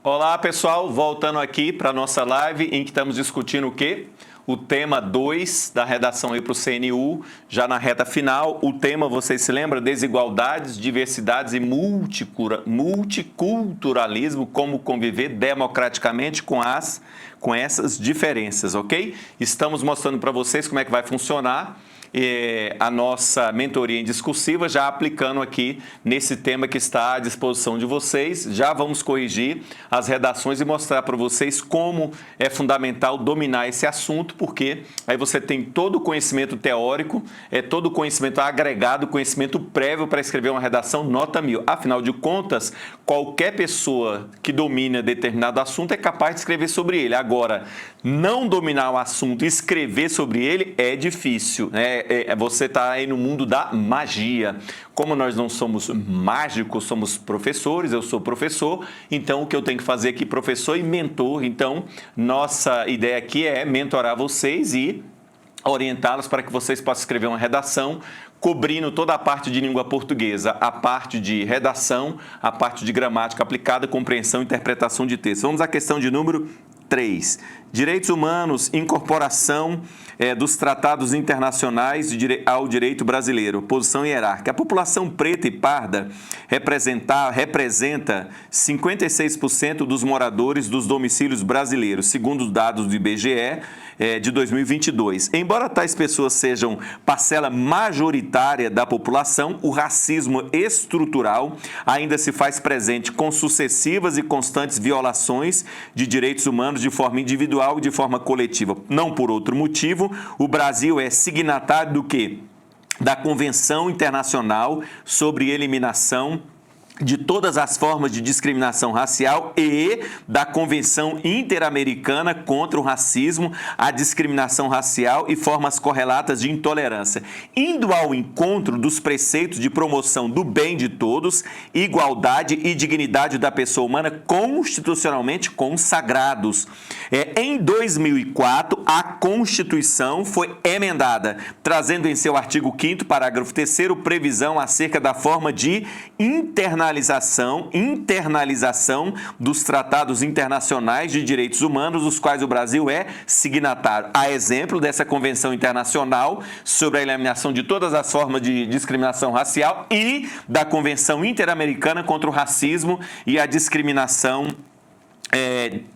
Olá, pessoal, voltando aqui para a nossa live em que estamos discutindo o quê? O tema 2 da redação aí para o CNU, já na reta final. O tema, vocês se lembram? Desigualdades, diversidades e multiculturalismo, como conviver democraticamente com essas diferenças, ok? Estamos mostrando para vocês como é que vai funcionar a nossa mentoria indiscursiva, já aplicando aqui nesse tema que está à disposição de vocês. Já vamos corrigir as redações e mostrar para vocês como é fundamental dominar esse assunto, porque aí você tem todo o conhecimento teórico, todo o conhecimento agregado, conhecimento prévio para escrever uma redação nota 1000. Afinal de contas, qualquer pessoa que domina determinado assunto é capaz de escrever sobre ele. Agora, não dominar o assunto e escrever sobre ele é difícil, né? Você está aí no mundo da magia. Como nós não somos mágicos, somos professores, eu sou professor, então o que eu tenho que fazer aqui, professor e mentor, então nossa ideia aqui é mentorar vocês e orientá-los para que vocês possam escrever uma redação cobrindo toda a parte de língua portuguesa, a parte de redação, a parte de gramática aplicada, compreensão e interpretação de texto. Vamos à questão de número 3. Direitos humanos, incorporação dos tratados internacionais ao direito brasileiro, posição hierárquica. A população preta e parda representa 56% dos moradores dos domicílios brasileiros, segundo os dados do IBGE de 2022. Embora tais pessoas sejam parcela majoritária da população, o racismo estrutural ainda se faz presente com sucessivas e constantes violações de direitos humanos de forma individual e de forma coletiva. Não por outro motivo, o Brasil é signatário do quê? Da Convenção Internacional sobre Eliminação de todas as formas de discriminação racial e da Convenção Interamericana contra o Racismo, a Discriminação Racial e formas correlatas de intolerância, indo ao encontro dos preceitos de promoção do bem de todos, igualdade e dignidade da pessoa humana constitucionalmente consagrados. Em 2004, a Constituição foi emendada, trazendo em seu artigo 5º, parágrafo 3º, previsão acerca da forma de internalização dos tratados internacionais de direitos humanos, dos quais o Brasil é signatário. A exemplo dessa Convenção Internacional sobre a eliminação de todas as formas de discriminação racial e da Convenção Interamericana contra o Racismo e a Discriminação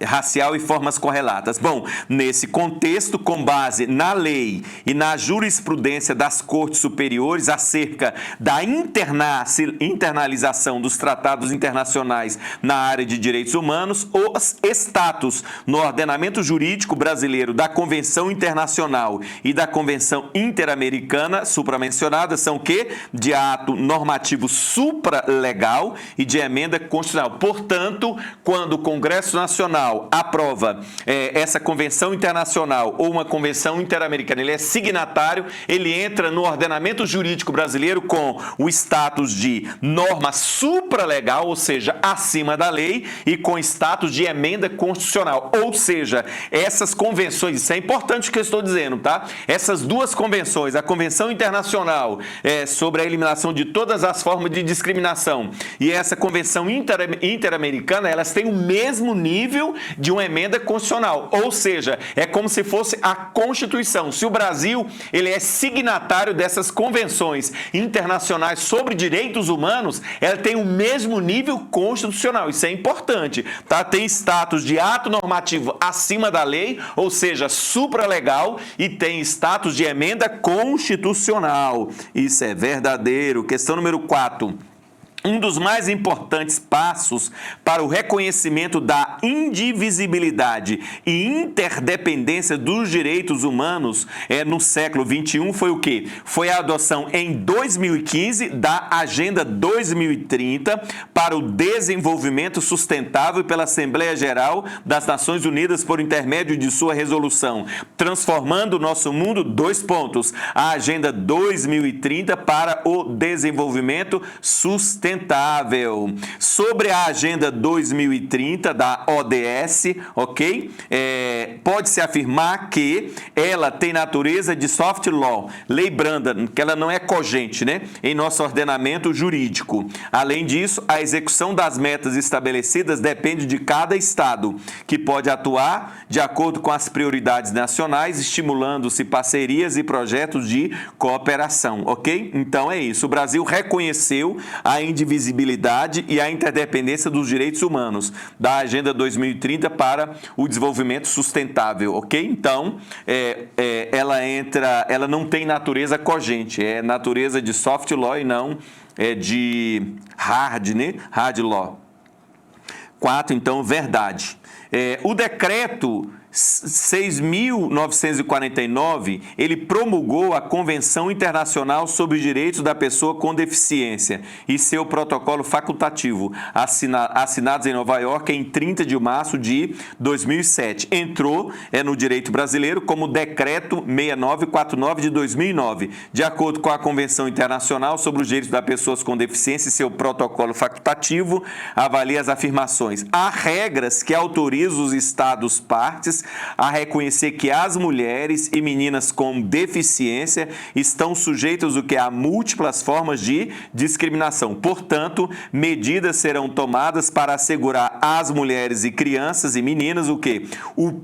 racial e formas correlatas. Bom, nesse contexto, com base na lei e na jurisprudência das cortes superiores acerca da internalização dos tratados internacionais na área de direitos humanos, os status no ordenamento jurídico brasileiro da Convenção Internacional e da Convenção Interamericana supramencionadas são o quê? De ato normativo supralegal e de emenda constitucional. Portanto, quando o Congresso Nacional aprova essa convenção internacional ou uma convenção interamericana, ele é signatário, ele entra no ordenamento jurídico brasileiro com o status de norma supralegal, ou seja, acima da lei, e com status de emenda constitucional. Ou seja, essas convenções, isso é importante o que eu estou dizendo, tá? Essas duas convenções, a Convenção Internacional sobre a eliminação de todas as formas de discriminação e essa Convenção Interamericana, elas têm o mesmo nível de uma emenda constitucional, ou seja, é como se fosse a Constituição. Se o Brasil ele é signatário dessas convenções internacionais sobre direitos humanos, ela tem o mesmo nível constitucional. Isso é importante, tá? Tem status de ato normativo acima da lei, ou seja, supralegal, e tem status de emenda constitucional. Isso é verdadeiro. Questão número 4. Um dos mais importantes passos para o reconhecimento da indivisibilidade e interdependência dos direitos humanos no século XXI foi o quê? Foi a adoção em 2015 da Agenda 2030 para o Desenvolvimento Sustentável pela Assembleia Geral das Nações Unidas por intermédio de sua resolução, transformando o nosso mundo, a Agenda 2030 para o Desenvolvimento Sustentável. sustentável. Sobre a Agenda 2030 da ODS, ok? Pode-se afirmar que ela tem natureza de soft law, lei branda, que ela não é cogente, né, em nosso ordenamento jurídico. Além disso, a execução das metas estabelecidas depende de cada Estado, que pode atuar de acordo com as prioridades nacionais, estimulando-se parcerias e projetos de cooperação, ok? Então é isso. O Brasil reconheceu a indivisibilidade e a interdependência dos direitos humanos da Agenda 2030 para o desenvolvimento sustentável, ok? Então, ela não tem natureza cogente, é natureza de soft law e não de hard, né? Hard law. 4, então, verdade. O decreto 6.949, ele promulgou a Convenção Internacional sobre os Direitos da Pessoa com Deficiência e seu protocolo facultativo, assinados em Nova York em 30 de março de 2007. Entrou no direito brasileiro como Decreto 6949 de 2009. De acordo com a Convenção Internacional sobre os Direitos das Pessoas com Deficiência e seu protocolo facultativo, avalia as afirmações. Há regras que autorizam os Estados partes a reconhecer que as mulheres e meninas com deficiência estão sujeitas a múltiplas formas de discriminação. Portanto, medidas serão tomadas para assegurar às mulheres e crianças e meninas o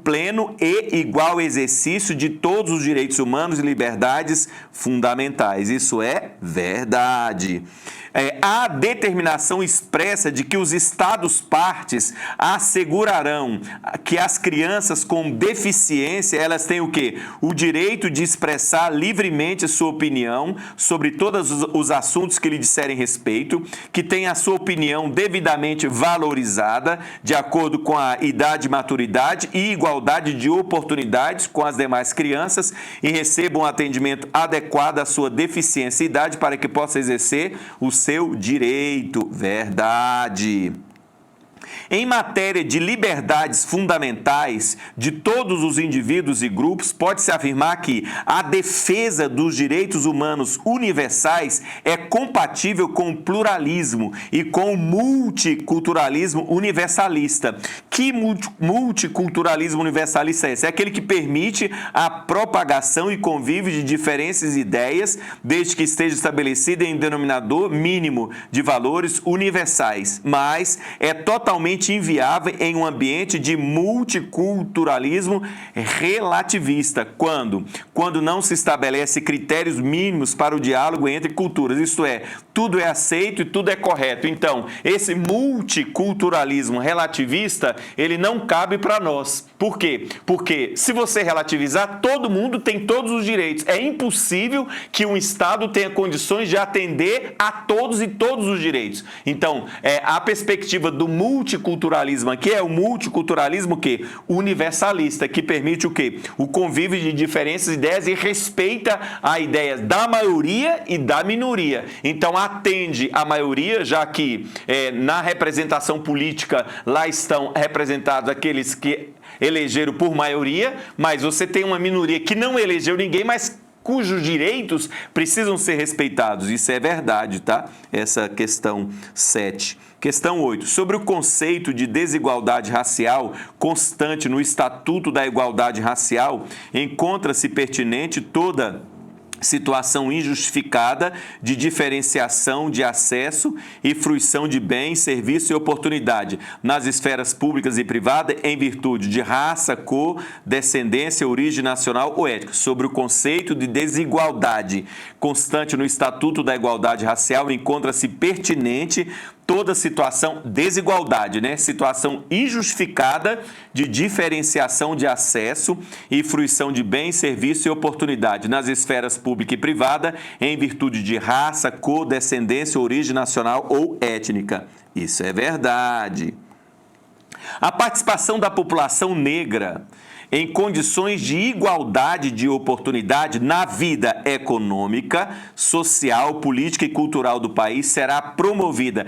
pleno e igual exercício de todos os direitos humanos e liberdades fundamentais. Isso é verdade. A determinação expressa de que os Estados partes assegurarão que as crianças com deficiência, elas têm o direito de expressar livremente sua opinião sobre todos os assuntos que lhe disserem respeito, que tenham a sua opinião devidamente valorizada, de acordo com a idade e maturidade e igualdade de oportunidades com as demais crianças e recebam um atendimento adequado à sua deficiência e idade para que possa exercer o seu direito. Verdade. Em matéria de liberdades fundamentais de todos os indivíduos e grupos, pode-se afirmar que a defesa dos direitos humanos universais é compatível com o pluralismo e com o multiculturalismo universalista. Que multiculturalismo universalista é esse? É aquele que permite a propagação e convívio de diferentes ideias, desde que esteja estabelecido em denominador mínimo de valores universais, mas é totalmente inviável em um ambiente de multiculturalismo relativista, quando não se estabelece critérios mínimos para o diálogo entre culturas, isto é, tudo é aceito e tudo é correto. Então, esse multiculturalismo relativista, ele não cabe para nós. Por quê? Porque se você relativizar, todo mundo tem todos os direitos. É impossível que um Estado tenha condições de atender a todos e todos os direitos. Então, a perspectiva do multiculturalismo aqui é o multiculturalismo universalista, que permite o convívio de diferentes ideias e respeita a ideia da maioria e da minoria. Então, atende a maioria, já que na representação política lá estão representados aqueles que elegeram por maioria, mas você tem uma minoria que não elegeu ninguém, mas cujos direitos precisam ser respeitados. Isso é verdade, tá? Essa questão 7. Questão 8. Sobre o conceito de desigualdade racial constante no Estatuto da Igualdade Racial, encontra-se pertinente toda situação injustificada de diferenciação de acesso e fruição de bens, serviço e oportunidade nas esferas públicas e privadas em virtude de raça, cor, descendência, origem nacional ou étnica. Sobre o conceito de desigualdade constante no Estatuto da Igualdade Racial, encontra-se pertinente toda situação, desigualdade, né? Situação injustificada de diferenciação de acesso e fruição de bens, serviço e oportunidade nas esferas pública e privada em virtude de raça, cor, descendência, origem nacional ou étnica. Isso é verdade. A participação da população negra em condições de igualdade de oportunidade na vida econômica, social, política e cultural do país será promovida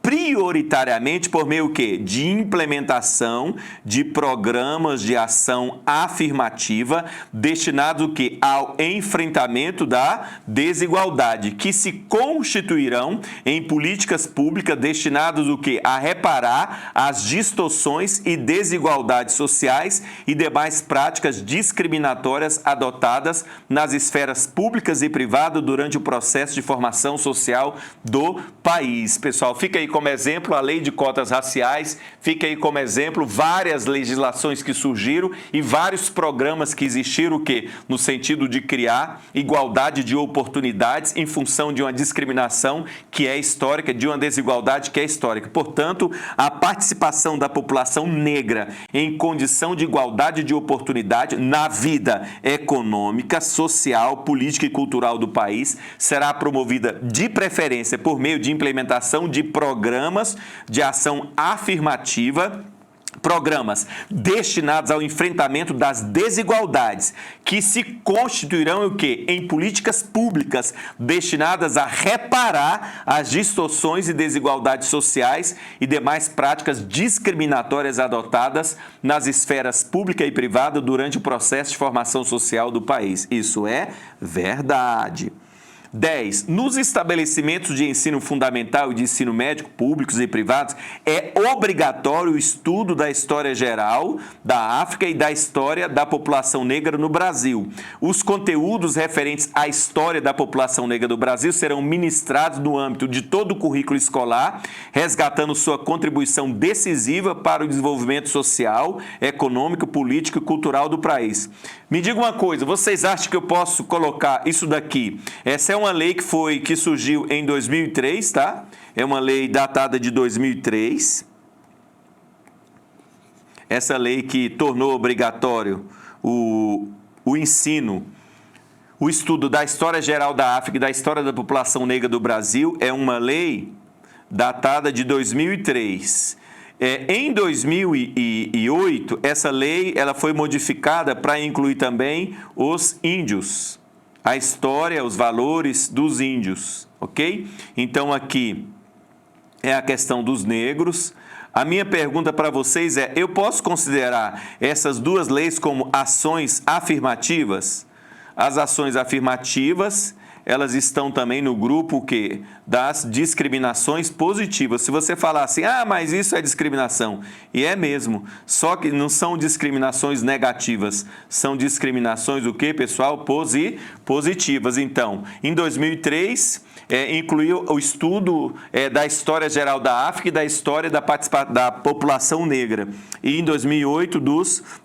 prioritariamente por meio o quê? De implementação de programas de ação afirmativa destinados o quê? Ao enfrentamento da desigualdade, que se constituirão em políticas públicas destinadas o quê? A reparar as distorções e desigualdades sociais e demais práticas discriminatórias adotadas nas esferas públicas e privadas durante o processo de formação social do país. Pessoal, fica aí como exemplo a lei de cotas raciais, fica aí como exemplo várias legislações que surgiram e vários programas que existiram, o quê? No sentido de criar igualdade de oportunidades em função de uma discriminação que é histórica, de uma desigualdade que é histórica. Portanto, a participação da população negra em condição de igualdade de oportunidade na vida econômica, social, política e cultural do país será promovida de preferência por meio de implementação de programas de ação afirmativa, programas destinados ao enfrentamento das desigualdades, que se constituirão o quê? Em políticas públicas destinadas a reparar as distorções e desigualdades sociais e demais práticas discriminatórias adotadas nas esferas pública e privada durante o processo de formação social do país. Isso é verdade. 10. Nos estabelecimentos de ensino fundamental e de ensino médio, públicos e privados, é obrigatório o estudo da história geral da África e da história da população negra no Brasil. Os conteúdos referentes à história da população negra do Brasil serão ministrados no âmbito de todo o currículo escolar, resgatando sua contribuição decisiva para o desenvolvimento social, econômico, político e cultural do país. Me diga uma coisa, vocês acham que eu posso colocar isso daqui? Essa é uma lei que surgiu em 2003, tá? É uma lei datada de 2003. Essa lei que tornou obrigatório o ensino, o estudo da história geral da África e da história da população negra do Brasil, é uma lei datada de 2003. Em 2008, essa lei ela foi modificada para incluir também os índios, a história, os valores dos índios, ok? Então, aqui é a questão dos negros. A minha pergunta para vocês é, eu posso considerar essas duas leis como ações afirmativas? As ações afirmativas, elas estão também no grupo o quê? Das discriminações positivas. Se você falar assim, mas isso é discriminação, e é mesmo, só que não são discriminações negativas, são discriminações o quê, pessoal? Positivas. Então, em 2003, incluiu o estudo da história geral da África e da história da população negra. E em 2008,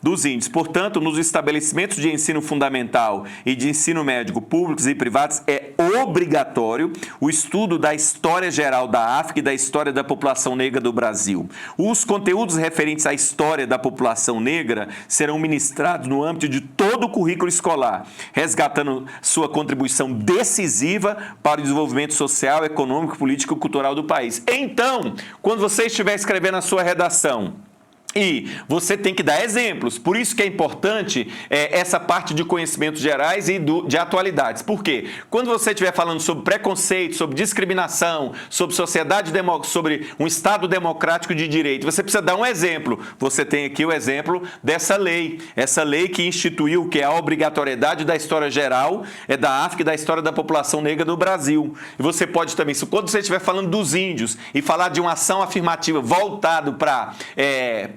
dos índios. Portanto, nos estabelecimentos de ensino fundamental e de ensino médio públicos e privados, é obrigatório o estudo da história geral da África e da história da população negra do Brasil. Os conteúdos referentes à história da população negra serão ministrados no âmbito de todo o currículo escolar, resgatando sua contribuição decisiva para o desenvolvimento social, econômico, político e cultural do país. Então, quando você estiver escrevendo a sua redação, e você tem que dar exemplos. Por isso que é importante essa parte de conhecimentos gerais e de atualidades. Por quê? Quando você estiver falando sobre preconceito, sobre discriminação, sobre sobre um Estado democrático de direito, você precisa dar um exemplo. Você tem aqui o exemplo dessa lei. Essa lei que instituiu que é a obrigatoriedade da história geral da África e da história da população negra do Brasil. E você pode também, quando você estiver falando dos índios e falar de uma ação afirmativa voltado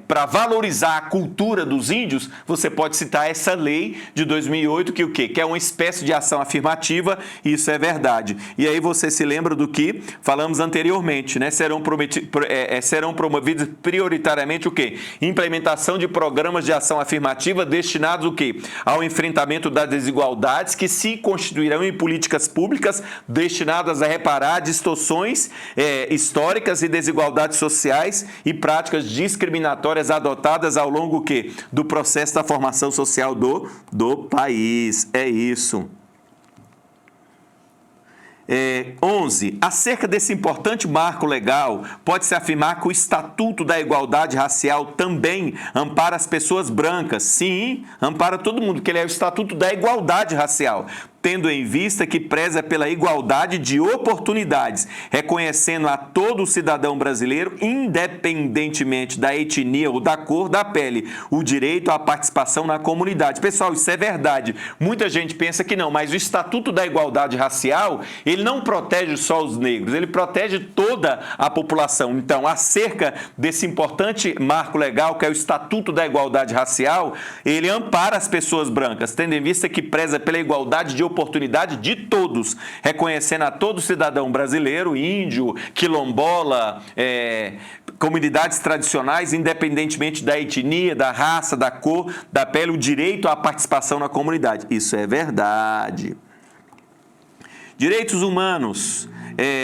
para valorizar a cultura dos índios, você pode citar essa lei de 2008, que o quê? Que é uma espécie de ação afirmativa, e isso é verdade. E aí você se lembra do que falamos anteriormente, né? Serão promovidos prioritariamente o quê? Implementação de programas de ação afirmativa destinados o quê? Ao enfrentamento das desigualdades, que se constituirão em políticas públicas destinadas a reparar distorções históricas e desigualdades sociais e práticas discriminatórias adotadas ao longo do processo da formação social do país. É isso. 11. Acerca desse importante marco legal, pode-se afirmar que o Estatuto da Igualdade Racial também ampara as pessoas brancas. Sim, ampara todo mundo, que ele é o Estatuto da Igualdade Racial. tendo em vista que preza pela igualdade de oportunidades, reconhecendo a todo cidadão brasileiro, independentemente da etnia ou da cor da pele, o direito à participação na comunidade. Pessoal, isso é verdade. Muita gente pensa que não, mas o Estatuto da Igualdade Racial, ele não protege só os negros, ele protege toda a população. Então, acerca desse importante marco legal, que é o Estatuto da Igualdade Racial, ele ampara as pessoas brancas, tendo em vista que preza pela igualdade de oportunidade de todos, reconhecendo a todo cidadão brasileiro, índio, quilombola, comunidades tradicionais, independentemente da etnia, da raça, da cor, da pele, o direito à participação na comunidade. Isso é verdade. Direitos humanos.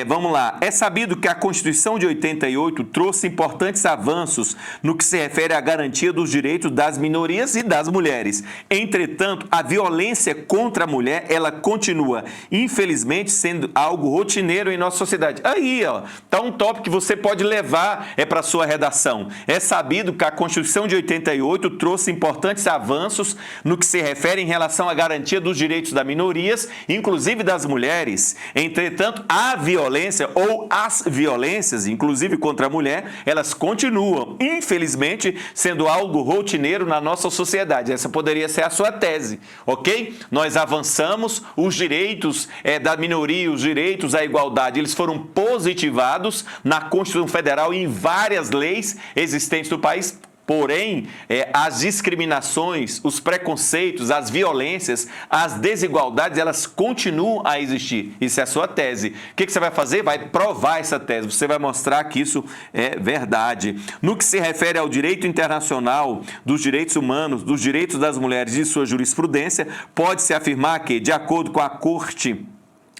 Vamos lá. É sabido que a Constituição de 88 trouxe importantes avanços no que se refere à garantia dos direitos das minorias e das mulheres. Entretanto, a violência contra a mulher, ela continua, infelizmente, sendo algo rotineiro em nossa sociedade. Aí, ó, tá um tópico que você pode levar para a sua redação. É sabido que a Constituição de 88 trouxe importantes avanços no que se refere em relação à garantia dos direitos das minorias, inclusive das mulheres. Entretanto, a violência ou as violências, inclusive contra a mulher, elas continuam, infelizmente, sendo algo rotineiro na nossa sociedade. Essa poderia ser a sua tese, ok? Nós avançamos, os direitos da minoria, os direitos à igualdade, eles foram positivados na Constituição Federal e em várias leis existentes do país. Porém, as discriminações, os preconceitos, as violências, as desigualdades, elas continuam a existir. Isso é a sua tese. O que você vai fazer? Vai provar essa tese. Você vai mostrar que isso é verdade. No que se refere ao direito internacional, dos direitos humanos, dos direitos das mulheres e sua jurisprudência, pode-se afirmar que, de acordo com a Corte,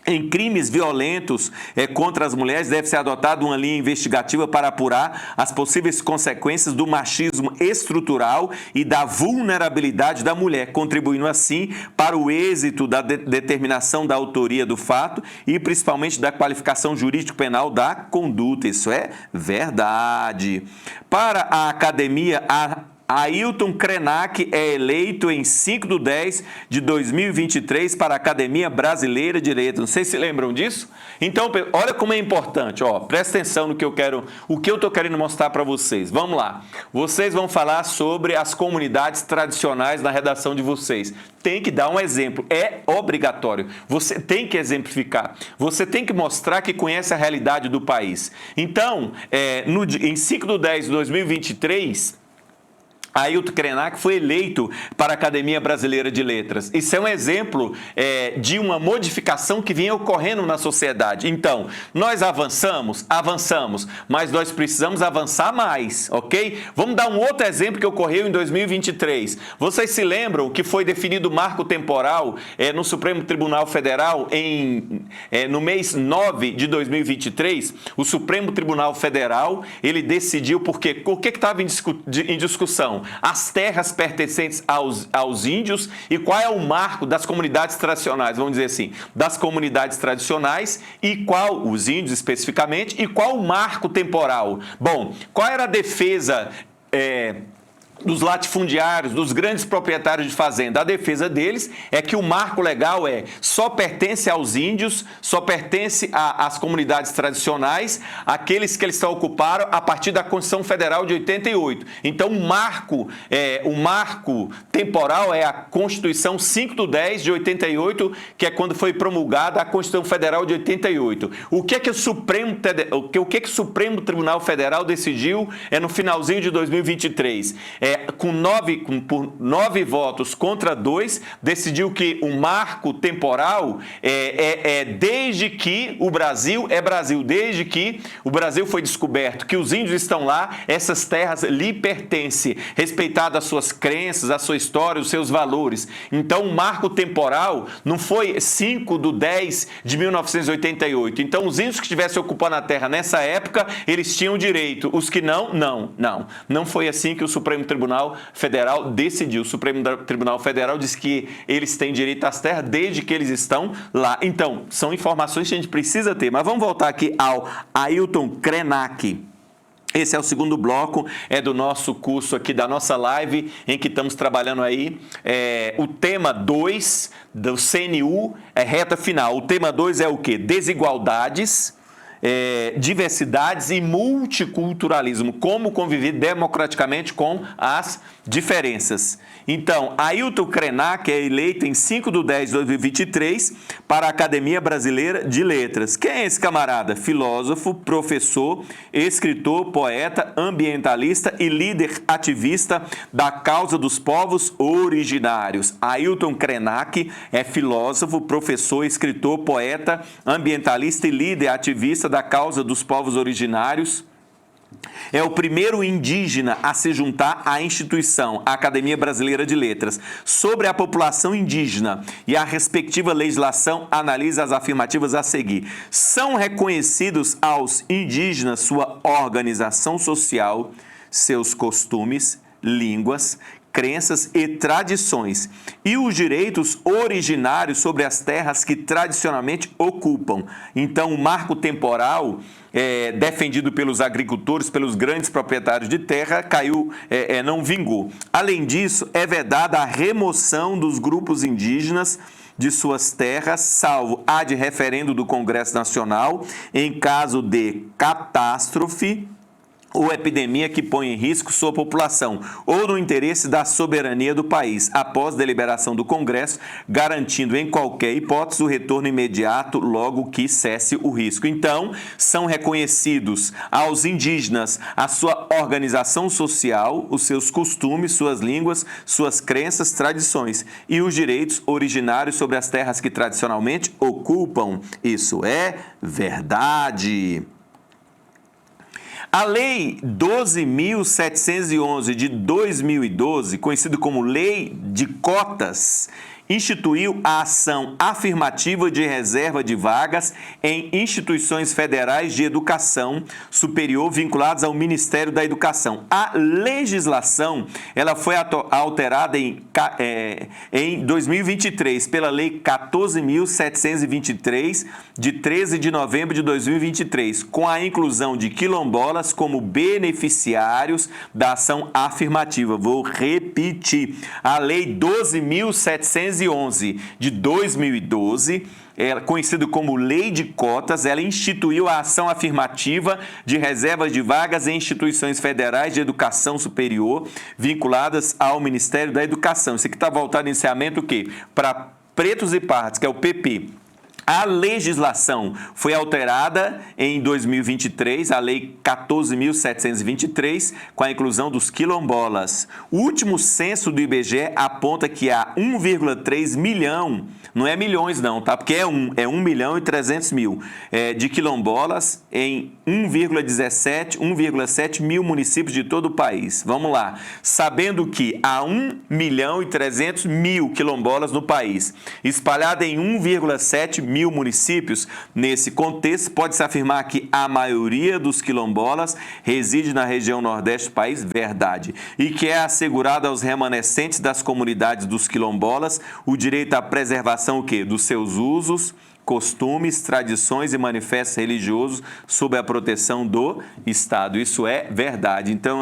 em crimes violentos contra as mulheres, deve ser adotada uma linha investigativa para apurar as possíveis consequências do machismo estrutural e da vulnerabilidade da mulher, contribuindo assim para o êxito da determinação da autoria do fato e principalmente da qualificação jurídico-penal da conduta. Isso é verdade. Para a academia, Ailton Krenak é eleito em 5/10/2023 para a Academia Brasileira de Letras. Não sei se lembram disso. Então, olha como é importante. Presta atenção no que o que eu estou querendo mostrar para vocês. Vamos lá. Vocês vão falar sobre as comunidades tradicionais na redação de vocês. Tem que dar um exemplo. É obrigatório. Você tem que exemplificar. Você tem que mostrar que conhece a realidade do país. Então, em 5/10/2023... Ailton Krenak foi eleito para a Academia Brasileira de Letras. Isso é um exemplo de uma modificação que vinha ocorrendo na sociedade. Então, nós avançamos, mas nós precisamos avançar mais, ok? Vamos dar um outro exemplo que ocorreu em 2023. Vocês se lembram que foi definido o marco temporal no Supremo Tribunal Federal no mês 9 de 2023? O Supremo Tribunal Federal, ele decidiu o que estava em discussão? As terras pertencentes aos índios e qual é o marco das comunidades tradicionais, vamos dizer assim, das comunidades tradicionais e qual, os índios especificamente, e qual o marco temporal? Bom, qual era a defesa dos latifundiários, dos grandes proprietários de fazenda? A defesa deles é que o marco legal só pertence aos índios, só pertence às comunidades tradicionais, aqueles que eles ocuparam a partir da Constituição Federal de 88. Então, o marco temporal é a Constituição 5/10/88, que é quando foi promulgada a Constituição Federal de 88. O que o Supremo Tribunal Federal decidiu no finalzinho de 2023? Por 9 votos contra 2, decidiu que o marco temporal desde que o Brasil é Brasil, desde que o Brasil foi descoberto, que os índios estão lá, essas terras lhe pertencem, respeitadas as suas crenças, a sua história, os seus valores. Então, o marco temporal não foi 5/10/1988. Então, os índios que estivessem ocupando a terra nessa época, eles tinham direito. Os que não. Não foi assim que o Supremo Tribunal Federal decidiu. O Supremo Tribunal Federal diz que eles têm direito às terras desde que eles estão lá. Então, são informações que a gente precisa ter. Mas vamos voltar aqui ao Ailton Krenak. Esse é o segundo bloco, é do nosso curso aqui, da nossa live, em que estamos trabalhando aí o tema 2 do CNU, reta final. O tema 2 é o quê? Desigualdades, diversidades e multiculturalismo. Como conviver democraticamente com as diferenças. Então, Ailton Krenak é eleito em 5/10/2023 para a Academia Brasileira de Letras. Quem é esse camarada? Filósofo, professor, escritor, poeta, ambientalista e líder ativista da causa dos povos originários. Ailton Krenak é filósofo, professor, escritor, poeta, ambientalista e líder ativista da causa dos povos originários. É o primeiro indígena a se juntar à instituição, a Academia Brasileira de Letras. Sobre a população indígena e a respectiva legislação, analisa as afirmativas a seguir. São reconhecidos aos indígenas sua organização social, seus costumes, línguas, crenças e tradições, e os direitos originários sobre as terras que tradicionalmente ocupam. Então, o marco temporal defendido pelos agricultores, pelos grandes proprietários de terra, não vingou. Além disso, é vedada a remoção dos grupos indígenas de suas terras, salvo ad referendo do Congresso Nacional, em caso de catástrofe ou epidemia que põe em risco sua população, ou no interesse da soberania do país, após deliberação do Congresso, garantindo em qualquer hipótese o retorno imediato logo que cesse o risco. Então, são reconhecidos aos indígenas a sua organização social, os seus costumes, suas línguas, suas crenças, tradições e os direitos originários sobre as terras que tradicionalmente ocupam. Isso é verdade. A Lei 12.711 de 2012, conhecida como Lei de Cotas, instituiu a ação afirmativa de reserva de vagas em instituições federais de educação superior vinculadas ao Ministério da Educação. A legislação ela foi alterada em 2023 pela Lei 14.723, de 13 de novembro de 2023, com a inclusão de quilombolas como beneficiários da ação afirmativa. Vou repetir. A Lei 12.711 de 2012, conhecido como Lei de Cotas, ela instituiu a ação afirmativa de reservas de vagas em instituições federais de educação superior vinculadas ao Ministério da Educação. Isso aqui está voltado inicialmente o quê? Para pretos e pardos, que é o PP. A legislação foi alterada em 2023, a Lei 14.723, com a inclusão dos quilombolas. O último censo do IBGE aponta que há 1,3 milhão, não é milhões não, tá? Porque é 1.300.000 de quilombolas em 1,7 mil municípios de todo o país. Vamos lá. Sabendo que há 1.300.000 quilombolas no país, espalhada em 1,7 mil municípios, nesse contexto, pode-se afirmar que a maioria dos quilombolas reside na região nordeste do país, verdade, e que é assegurado aos remanescentes das comunidades dos quilombolas o direito à preservação o quê? Dos seus usos, costumes, tradições e manifestos religiosos sob a proteção do Estado. Isso é verdade. Então,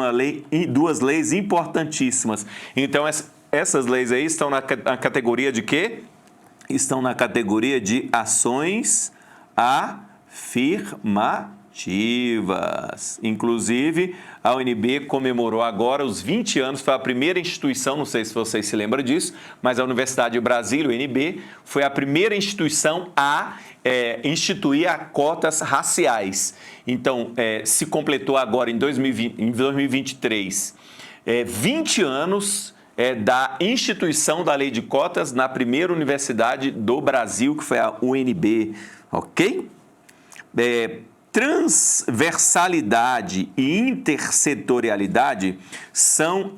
duas leis importantíssimas. Então, essas leis aí estão na categoria de quê? Estão na categoria de ações afirmativas. Inclusive, a UNB comemorou agora os 20 anos, foi a primeira instituição, não sei se vocês se lembram disso, mas a Universidade de Brasília, a UNB, foi a primeira instituição a instituir cotas raciais. Então, se completou agora em 2023, 20 anos da instituição da Lei de Cotas na primeira universidade do Brasil, que foi a UNB, ok? Transversalidade e intersetorialidade são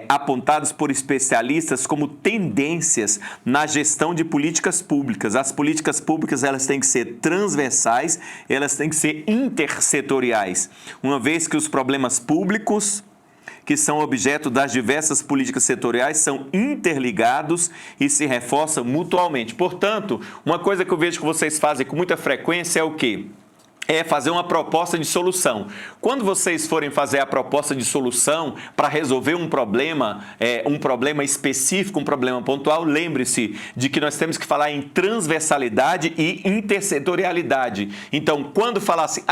apontados por especialistas como tendências na gestão de políticas públicas. As políticas públicas elas têm que ser transversais, elas têm que ser intersetoriais, uma vez que os problemas públicos que são objeto das diversas políticas setoriais são interligados e se reforçam mutuamente. Portanto, uma coisa que eu vejo que vocês fazem com muita frequência é o quê? é fazer uma proposta de solução. Quando vocês forem fazer a proposta de solução para resolver um problema específico, um problema pontual, lembre-se de que nós temos que falar em transversalidade e intersetorialidade. Então, quando falar assim,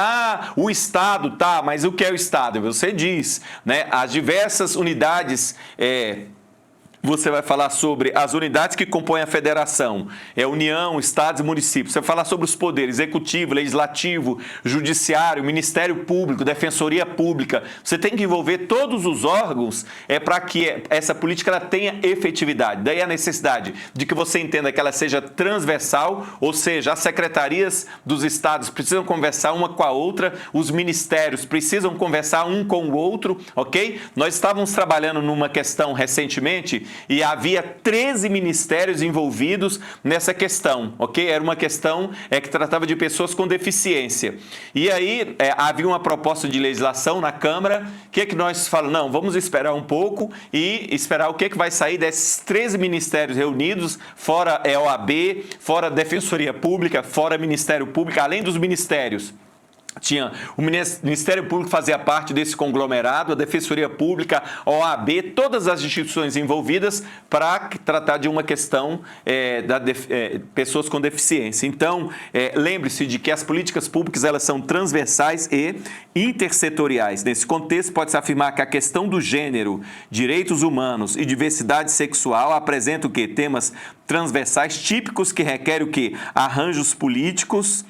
o Estado, tá, mas o que é o Estado? Você diz, né, as diversas unidades... Você vai falar sobre as unidades que compõem a federação, União, Estados e municípios. Você vai falar sobre os poderes executivo, legislativo, judiciário, Ministério Público, Defensoria Pública. Você tem que envolver todos os órgãos para que essa política ela tenha efetividade. Daí a necessidade de que você entenda que ela seja transversal, ou seja, as secretarias dos estados precisam conversar uma com a outra, os ministérios precisam conversar um com o outro, ok? Nós estávamos trabalhando numa questão recentemente e havia 13 ministérios envolvidos nessa questão, ok? Era uma questão que tratava de pessoas com deficiência. E aí havia uma proposta de legislação na Câmara, que nós falamos, não, vamos esperar um pouco e esperar o que vai sair desses 13 ministérios reunidos, fora OAB, fora Defensoria Pública, fora Ministério Público, além dos ministérios. Tinha o Ministério Público fazia parte desse conglomerado, a Defensoria Pública, a OAB, todas as instituições envolvidas para tratar de uma questão pessoas com deficiência. Então, lembre-se de que as políticas públicas elas são transversais e intersetoriais. Nesse contexto, pode-se afirmar que a questão do gênero, direitos humanos e diversidade sexual apresenta o quê? Temas transversais típicos que requerem o quê? Arranjos políticos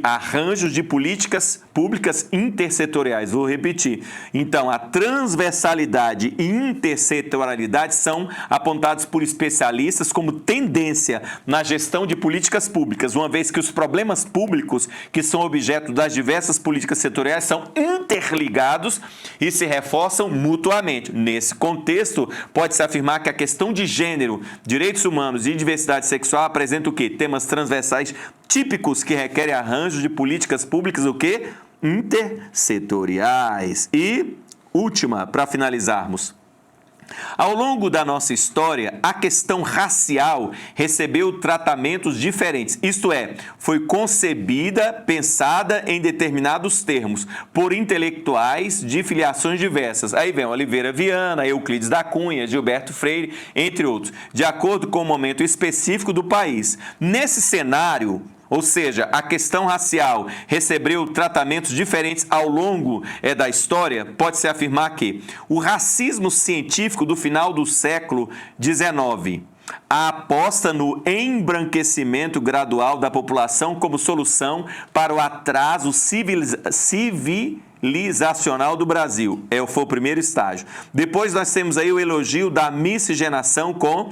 arranjos de políticas públicas intersetoriais. Vou repetir. Então, a transversalidade e intersetorialidade são apontados por especialistas como tendência na gestão de políticas públicas, uma vez que os problemas públicos que são objeto das diversas políticas setoriais são interligados e se reforçam mutuamente. Nesse contexto, pode-se afirmar que a questão de gênero, direitos humanos e diversidade sexual apresenta o quê? Temas transversais típicos que requerem arranjos de políticas públicas, o quê? Intersetoriais. E, última, para finalizarmos. Ao longo da nossa história, a questão racial recebeu tratamentos diferentes, isto é, foi concebida, pensada em determinados termos, por intelectuais de filiações diversas. Aí vem Oliveira Viana, Euclides da Cunha, Gilberto Freire, entre outros, de acordo com o momento específico do país. Nesse cenário, ou seja, a questão racial recebeu tratamentos diferentes ao longo da história, pode-se afirmar que o racismo científico do final do século XIX, a aposta no embranquecimento gradual da população como solução para o atraso civilizacional do Brasil. Foi o primeiro estágio. Depois nós temos aí o elogio da miscigenação com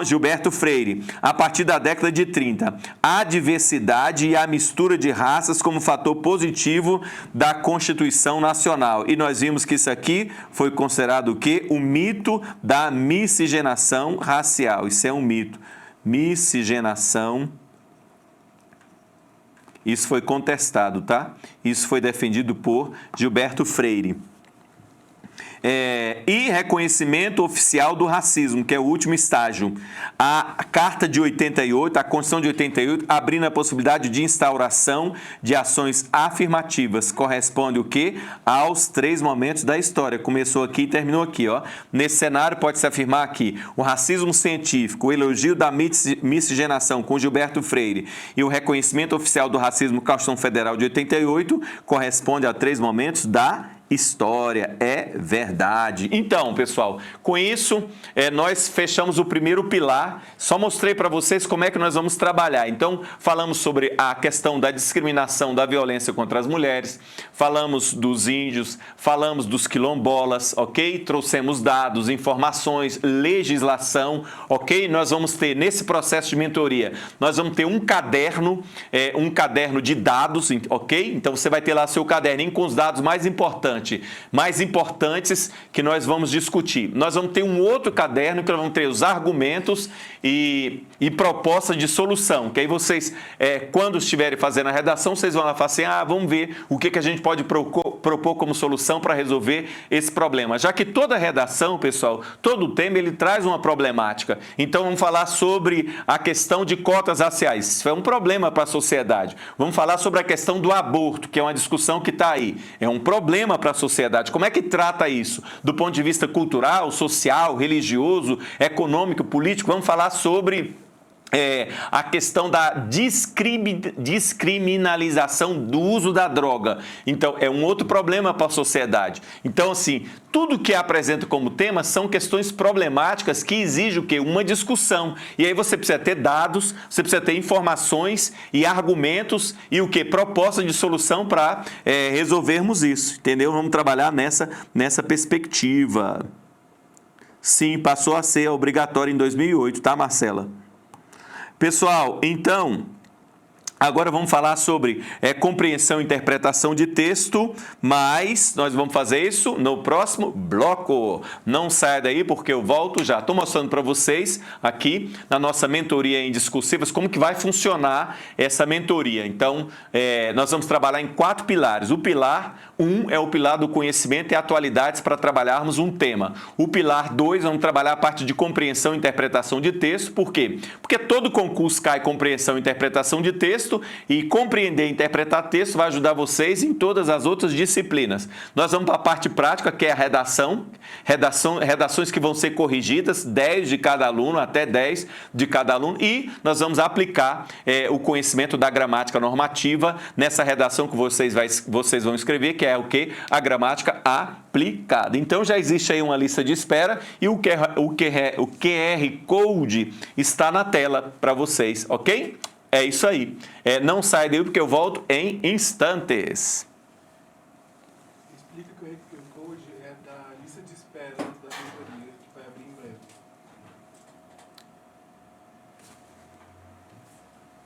Gilberto Freire, a partir da década de 30. A diversidade e a mistura de raças como fator positivo da Constituição Nacional. E nós vimos que isso aqui foi considerado o quê? O mito da miscigenação racial. Isso é um mito. Miscigenação. Isso foi contestado, tá? Isso foi defendido por Gilberto Freire. E reconhecimento oficial do racismo, que é o último estágio. A Carta de 88, a Constituição de 88, abrindo a possibilidade de instauração de ações afirmativas. Corresponde o quê? Aos 3 momentos da história. Começou aqui e terminou aqui, ó. Nesse cenário, pode-se afirmar que o racismo científico, o elogio da miscigenação com Gilberto Freire e o reconhecimento oficial do racismo, Constituição Federal de 88, corresponde a 3 momentos da história. É verdade. Então, pessoal, com isso, nós fechamos o primeiro pilar. Só mostrei para vocês como é que nós vamos trabalhar. Então, falamos sobre a questão da discriminação, da violência contra as mulheres, falamos dos índios, falamos dos quilombolas, ok? Trouxemos dados, informações, legislação, ok? Nós vamos ter, nesse processo de mentoria, nós vamos ter um caderno de dados, ok? Então, você vai ter lá seu caderninho com os dados mais importantes importante, mais importantes que nós vamos discutir. Nós vamos ter um outro caderno que nós vamos ter os argumentos e proposta de solução, que aí vocês, quando estiverem fazendo a redação, vocês vão lá falar assim, vamos ver o que a gente pode propor como solução para resolver esse problema. Já que toda redação, pessoal, todo tema, ele traz uma problemática. Então, vamos falar sobre a questão de cotas raciais. Isso é um problema para a sociedade. Vamos falar sobre a questão do aborto, que é uma discussão que está aí. É um problema para a sociedade. Como é que trata isso? Do ponto de vista cultural, social, religioso, econômico, político, vamos falar sobre a questão da descriminalização do uso da droga. Então, é um outro problema para a sociedade. Então, assim, tudo que apresenta como tema são questões problemáticas que exigem o quê? Uma discussão. E aí você precisa ter dados, você precisa ter informações e argumentos e o quê? Proposta de solução para resolvermos isso, entendeu? Vamos trabalhar nessa perspectiva. Sim, passou a ser obrigatório em 2008, tá, Marcela? Pessoal, então, agora vamos falar sobre compreensão e interpretação de texto, mas nós vamos fazer isso no próximo bloco. Não saia daí porque eu volto já. Estou mostrando para vocês aqui na nossa mentoria em discursivas como que vai funcionar essa mentoria. Então, nós vamos trabalhar em 4 pilares. O pilar 1 é o pilar do conhecimento e atualidades para trabalharmos um tema. O pilar 2, vamos trabalhar a parte de compreensão e interpretação de texto. Por quê? Porque todo concurso cai compreensão e interpretação de texto e compreender e interpretar texto vai ajudar vocês em todas as outras disciplinas. Nós vamos para a parte prática, que é a redações que vão ser corrigidas, 10 de cada aluno, até 10 de cada aluno, e nós vamos aplicar o conhecimento da gramática normativa nessa redação que vocês vão escrever, que é o quê? A gramática aplicada. Então, já existe aí uma lista de espera e o QR Code está na tela para vocês, ok? É isso aí. Não sai daí porque eu volto em instantes.